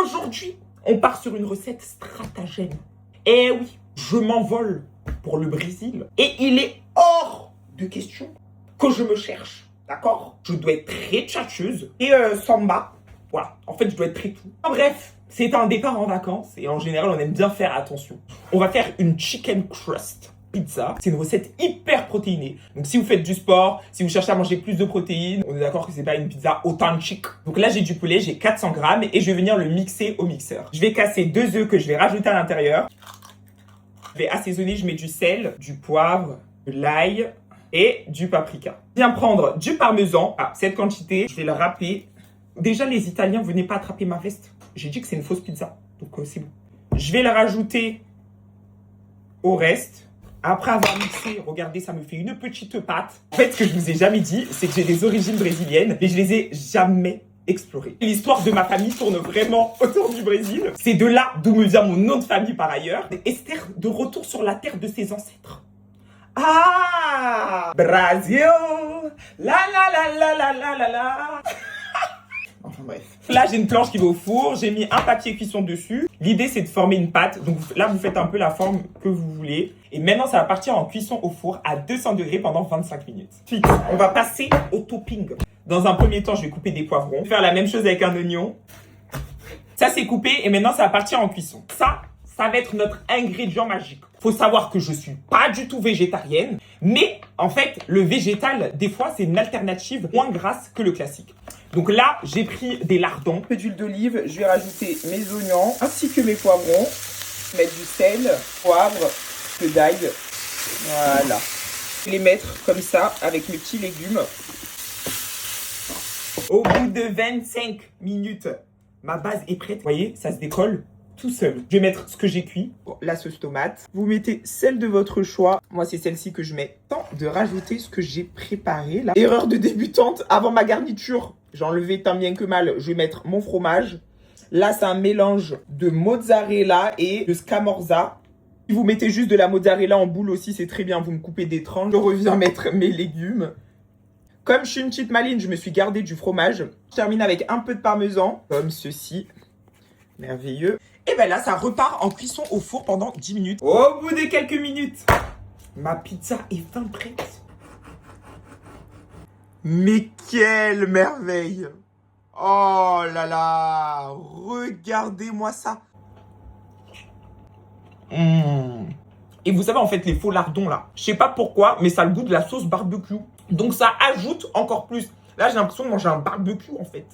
Aujourd'hui, on part sur une recette stratagème. Eh oui, je m'envole pour le Brésil et il est hors de question que je me cherche, d'accord? Je dois être très tchatcheuse et samba. Voilà, en fait, je dois être très tout. En bref, c'est un départ en vacances et en général, on aime bien faire attention. On va faire une chicken crust pizza. C'est une recette hyper protéinée. Donc, si vous faites du sport, si vous cherchez à manger plus de protéines, on est d'accord que c'est pas une pizza authentique. Donc là, j'ai du poulet, j'ai 400 grammes et je vais venir le mixer au mixeur. Je vais casser 2 œufs que je vais rajouter à l'intérieur. Je vais assaisonner, je mets du sel, du poivre, de l'ail et du paprika. Je viens prendre du parmesan à cette quantité. Je vais le râper. Déjà, les Italiens, venez pas attraper ma veste. J'ai dit que c'est une fausse pizza. Donc, c'est bon. Je vais le rajouter au reste. Après avoir mixé, regardez, ça me fait une petite pâte. En fait, ce que je vous ai jamais dit, c'est que j'ai des origines brésiliennes, mais je les ai jamais explorées. L'histoire de ma famille tourne vraiment autour du Brésil. C'est de là d'où me vient mon nom de famille par ailleurs. Esther, de retour sur la terre de ses ancêtres. Ah, Brasil, la la la la la la la la. Enfin bref. Là, j'ai une planche qui va au four. J'ai mis un papier cuisson dessus. L'idée, c'est de former une pâte. Donc là, vous faites un peu la forme que vous voulez. Et maintenant, ça va partir en cuisson au four à 200 degrés pendant 25 minutes. Ensuite, on va passer au topping. Dans un premier temps, je vais couper des poivrons. Je vais faire la même chose avec un oignon. Ça, c'est coupé. Et maintenant, ça va partir en cuisson. Ça va être notre ingrédient magique. Faut savoir que je suis pas du tout végétarienne. Mais en fait, le végétal, des fois, c'est une alternative moins grasse que le classique. Donc là, j'ai pris des lardons. Un peu d'huile d'olive, je vais rajouter mes oignons ainsi que mes poivrons. Mettre du sel, poivre, un peu d'ail. Voilà. Je vais les mettre comme ça avec mes petits légumes. Au bout de 25 minutes, ma base est prête. Vous voyez, ça se décolle tout seul. Je vais mettre ce que j'ai cuit. Bon, la sauce tomate. Vous mettez celle de votre choix. Moi, c'est celle-ci que je mets. Temps de rajouter ce que j'ai préparé là. Erreur de débutante. Avant ma garniture, j'ai enlevé tant bien que mal. Je vais mettre mon fromage. Là, c'est un mélange de mozzarella et de scamorza. Si vous mettez juste de la mozzarella en boule aussi, c'est très bien. Vous me coupez des tranches. Je reviens mettre mes légumes. Comme je suis une petite maline, je me suis gardé du fromage. Je termine avec un peu de parmesan, comme ceci. Merveilleux. Et bien là, ça repart en cuisson au four pendant 10 minutes. Au bout de quelques minutes, ma pizza est fin prête. Mais quelle merveille! Oh là là! Regardez-moi ça! Et vous savez, en fait, les faux lardons là, je sais pas pourquoi, mais ça a le goût de la sauce barbecue. Donc ça ajoute encore plus. Là, j'ai l'impression de manger un barbecue en fait.